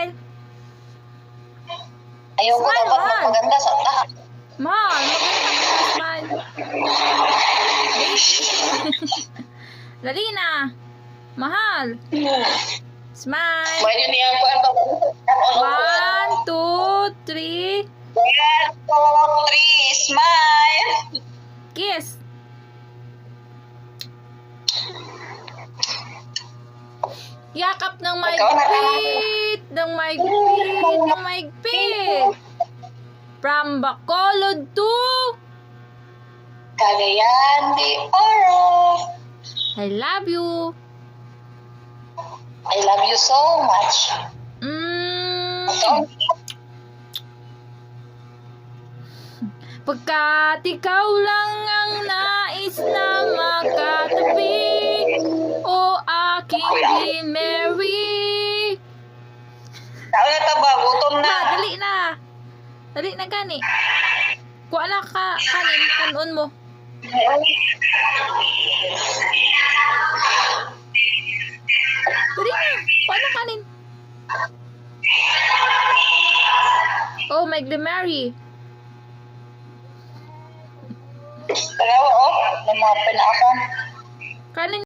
Smile. Ayoko Smile, dapat mahal. magpaganda sa taas. Mahal, maganda ka. Smile. Dali na. Mahal. Smile. Pwede niya ko ang One, two, three. 1, 2, 3, smile! Kiss. Yakap ng maigpit. Ng maigpit. Ng maigpit. From Bacolod to Cagayan de Oro. I love you. I love you so much. Pagkat ikaw lang ang nais na makatabi, o aking Mary. Tao na ta ba? Gutom na. Dali na. Dali na gani. Kuha na ka kanin, punon mo. Dali na. Kuha na kanin. Oh, my Mary. Tagawa, oh. Namapin ako. Kanin